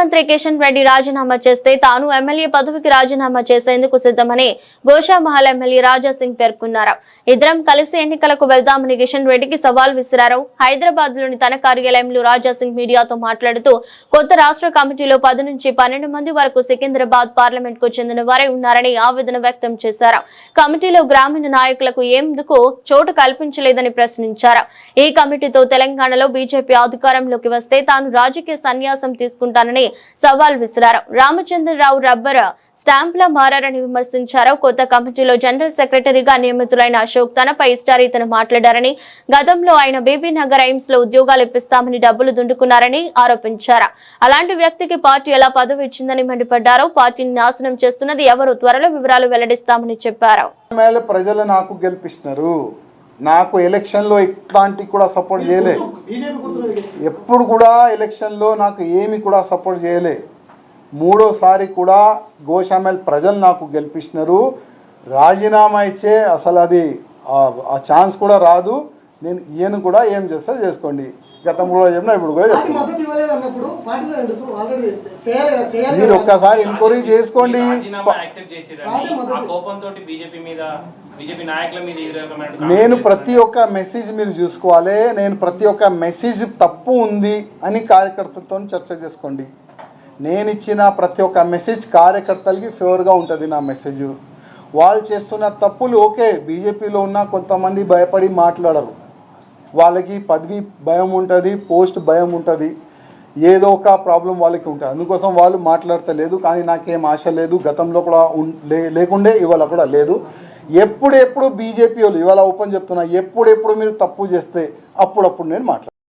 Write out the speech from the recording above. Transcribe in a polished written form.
మంత్రి కిషన్ రెడ్డి రాజీనామా చేస్తే తాను ఎమ్మెల్యే పదవికి రాజీనామా చేసేందుకు సిద్ధమని గోషామహల్ ఎమ్మెల్యే రాజా సింగ్ పేర్కొన్నారు. ఇద్దరం కలిసి ఎన్నికలకు వెళ్దామని కిషన్ రెడ్డికి సవాల్ విసిరారు. హైదరాబాద్ లోని తన కార్యాలయంలో రాజా సింగ్ మీడియాతో మాట్లాడుతూ కొత్త రాష్ట్ర కమిటీలో 10 నుంచి 12 మంది వరకు సికింద్రాబాద్ పార్లమెంట్ కు చెందిన వారే ఉన్నారని ఆవేదన వ్యక్తం చేశారు. కమిటీలో గ్రామీణ నాయకులకు ఎందుకు చోటు కల్పించలేదని ప్రశ్నించారు. ఈ కమిటీతో తెలంగాణలో బీజేపీ అధికారంలోకి వస్తే తాను రాజకీయ సన్యాసం తీసుకుంటానని సవాల్ విసిరారు. రామచంద్రరావు రబ్బర్ స్టాంప్లా మారని విమర్శించారు. కొత్త కమిటీలో జనరల్ సెక్రటరీగా నియమితులైన అశోక్ తనపై ఇష్టారీతను మాట్లాడారని, గతంలో ఆయన బీబీ నగర్ ఎయిమ్స్ లో ఉద్యోగాలు ఇప్పిస్తామని డబ్బులు దుండుకున్నారని ఆరోపించారు. అలాంటి వ్యక్తికి పార్టీ ఎలా పదవి ఇచ్చిందని మండిపడ్డారు. పార్టీని నాశనం చేస్తున్నది ఎవరు, త్వరలో వివరాలు వెల్లడిస్తామని చెప్పారు. ప్రజలు నాకు గెలిపిస్తున్నారు. నాకు ఎలక్షన్లో ఇట్లాంటి కూడా సపోర్ట్ చేయలే. ఎప్పుడు కూడా ఎలక్షన్లో నాకు ఏమి కూడా సపోర్ట్ చేయలే. మూడోసారి కూడా గోషామహల్ ప్రజలు నాకు గెలిపిస్తున్నారు. రాజీనామా ఇచ్చే అసలు అది ఆ ఛాన్స్ కూడా రాదు. నేను ఈయన కూడా ఏం చేస్తారో చేసుకోండి. గతంలో కూడా చెప్పినా ఇప్పుడు కూడా చెప్తున్నా. మీరు ఒక్కసారి ఎంక్వైరీ చేసుకోండి. నేను ప్రతి ఒక్క మెసేజ్ మీరు చూసుకోవాలి. నేను ప్రతి ఒక్క మెసేజ్ తప్పు ఉంది అని కార్యకర్తలతో చర్చ చేసుకోండి. నేను ఇచ్చిన ప్రతి ఒక్క మెసేజ్ కార్యకర్తలకి ఫేవర్గా ఉంటుంది. నా మెసేజ్ వాళ్ళు చేస్తున్న తప్పులు ఓకే, బీజేపీలో ఉన్న కొంతమంది భయపడి మాట్లాడరు. వాళ్ళకి పదవి భయం ఉంటుంది, పోస్ట్ భయం ఉంటుంది, ఏదో ఒక ప్రాబ్లం వాళ్ళకి ఉంటుంది. అందుకోసం వాళ్ళు మాట్లాడతలేదు. కానీ నాకేం ఆశ లేదు. గతంలో కూడా లేకుండే, ఇవాళ కూడా లేదు. ఎప్పుడెప్పుడు బీజేపీ వాళ్ళు ఇవాళ ఓపెన్ చెప్తున్నా, ఎప్పుడెప్పుడు మీరు తప్పు చేస్తే అప్పుడప్పుడు నేను మాట్లాడతాను.